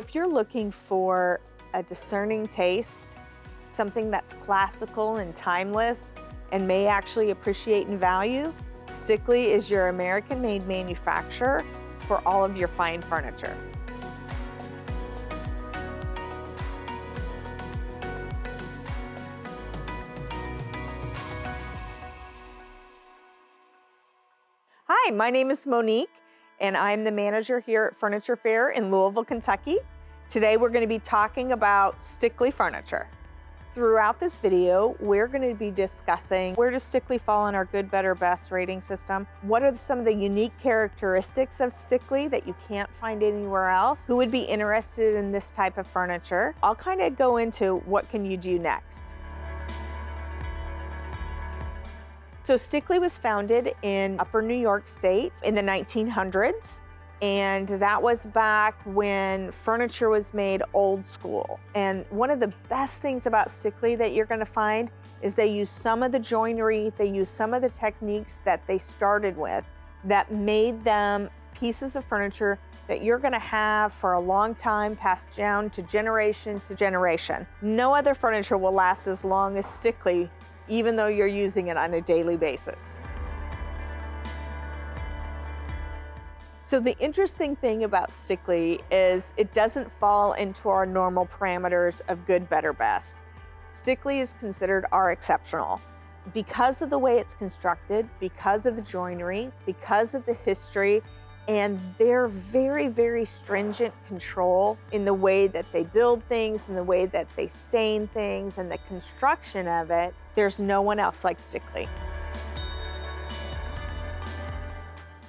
if you're looking for a discerning taste, something that's classical and timeless and may actually appreciate in value, Stickley is your American-made manufacturer for all of your fine furniture. Hi, my name is Monique, and I'm the manager here at Furniture Fair in Louisville, Kentucky. Today we're going to be talking about Stickley furniture. Throughout this video, we're going to be discussing where does Stickley fall in our good, better, best rating system? What are some of the unique characteristics of Stickley that you can't find anywhere else? Who would be interested in this type of furniture? I'll kind of go into what can you do next. So Stickley was founded in Upper New York State in the 1900s. And that was back when furniture was made old school. And one of the best things about Stickley that you're going to find is they use some of the joinery, they use some of the techniques that they started with that made them pieces of furniture that you're going to have for a long time, passed down to generation to generation. No other furniture will last as long as Stickley, even though you're using it on a daily basis. So the interesting thing about Stickley is it doesn't fall into our normal parameters of good, better, best. Stickley is considered our exceptional because of the way it's constructed, because of the joinery, because of the history, and their very, very stringent control in the way that they build things and the way that they stain things and the construction of it. There's no one else like Stickley.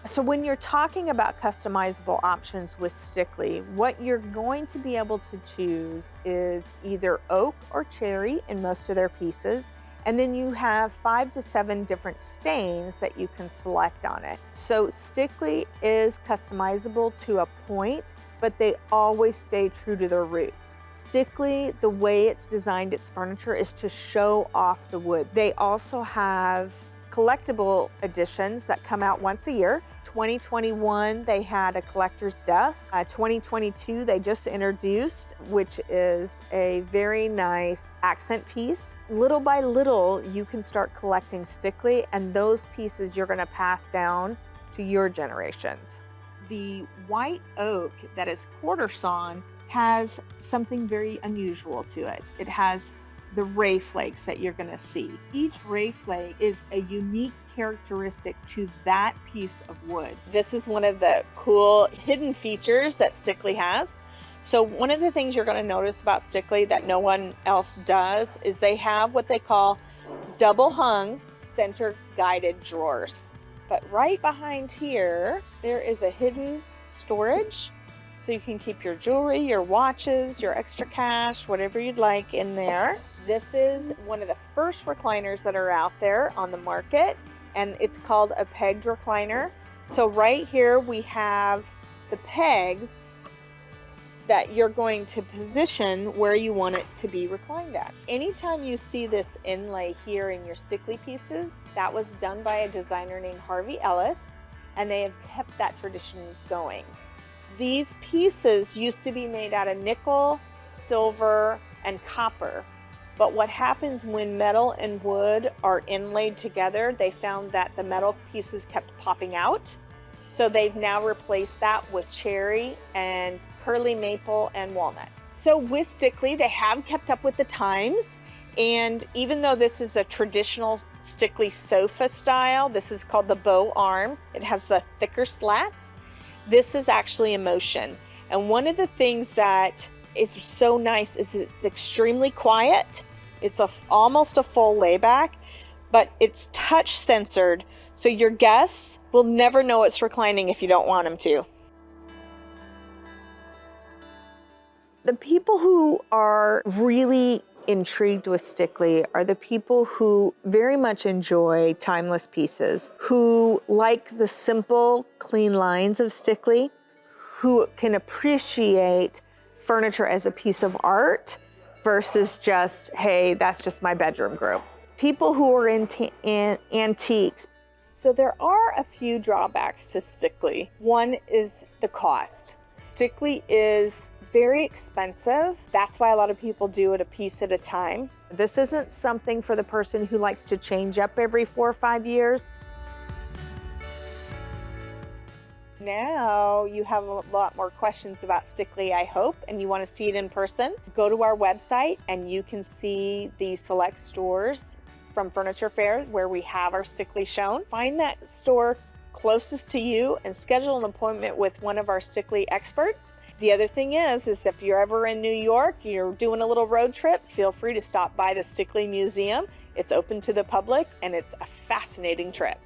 So when you're talking about customizable options with Stickley, what you're going to be able to choose is either oak or cherry in most of their pieces. And then you have 5 to 7 different stains that you can select on it. So Stickley is customizable to a point, but they always stay true to their roots. Stickley, the way it's designed its furniture is to show off the wood. They also have collectible editions that come out once a year. 2021, they had a collector's desk. 2022, they just introduced, which is a very nice accent piece. Little by little, you can start collecting Stickley, and those pieces you're going to pass down to your generations. The white oak that is quarter sawn has something very unusual to it. It has the ray flakes that you're going to see. Each ray flake is a unique characteristic to that piece of wood. This is one of the cool hidden features that Stickley has. So one of the things you're going to notice about Stickley that no one else does is they have what they call double hung center guided drawers. But right behind here, there is a hidden storage. So you can keep your jewelry, your watches, your extra cash, whatever you'd like in there. This is one of the first recliners that are out there on the market, and it's called a pegged recliner. So right here we have the pegs that you're going to position where you want it to be reclined at. Anytime you see this inlay here in your Stickley pieces, that was done by a designer named Harvey Ellis, and they have kept that tradition going. These pieces used to be made out of nickel, silver, and copper. But what happens when metal and wood are inlaid together, they found that the metal pieces kept popping out. So they've now replaced that with cherry and curly maple and walnut. So with Stickley, they have kept up with the times. And even though this is a traditional Stickley sofa style, this is called the bow arm. It has the thicker slats. This is actually a motion. And one of the things that is so nice is it's extremely quiet. It's almost a full layback, but it's touch censored. So your guests will never know it's reclining if you don't want them to. The people who are really intrigued with Stickley are the people who very much enjoy timeless pieces, who like the simple, clean lines of Stickley, who can appreciate furniture as a piece of art versus just, hey, that's just my bedroom group. People who are into antiques. So there are a few drawbacks to Stickley. One is the cost. Stickley is very expensive. That's why a lot of people do it a piece at a time. This isn't something for the person who likes to change up every 4 or 5 years. Now you have a lot more questions about Stickley, I hope, and you want to see it in person. Go to our website and you can see the select stores from Furniture Fair where we have our Stickley shown. Find that store closest to you and schedule an appointment with one of our Stickley experts. The other thing is if you're ever in New York, you're doing a little road trip, feel free to stop by the Stickley Museum. It's open to the public and it's a fascinating trip.